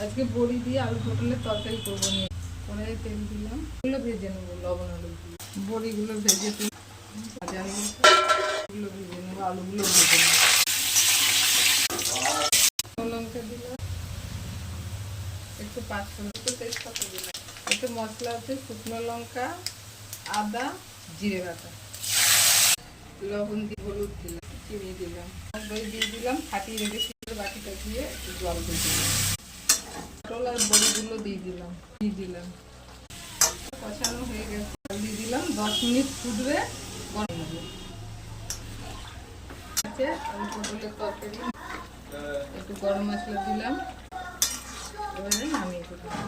আজকে বড়ি দিয়ে আলু পটলের তরকারি করবো নিয়ে কড়াইয়ে তেল দিলাম, এগুলো ভেজে নেবো লবণ আলু দিয়ে, বড়িগুলো ভেজে তুলে ভাজা হয়ে গেছে, এগুলো ভেজে নেবো, আলুগুলো ভেজে নেবো। লঙ্কা দিলাম, একটু পাঁচফোড়ন, একটু তেজপাতা দিলাম, একটু মশলা আছে শুকনো লঙ্কা, আদা, জিরে বাটা, লবণ দিয়ে হলুদ দিলাম, চিনি দিলাম, দই দিয়ে দিলাম, ফাটিয়ে রেখেছি বাটিটা দিয়ে একটু জল দিয়ে দিলাম, পটল আর বড়িগুলো দিয়ে দিলাম, কষানো হয়ে গেছে, দিয়ে দিলাম, 10 মিনিট ফুটবে, গরম হবে। আলু পটলের তরকারি, একটু গরম মশলা দিলাম, এবারে নামিয়ে দিলাম।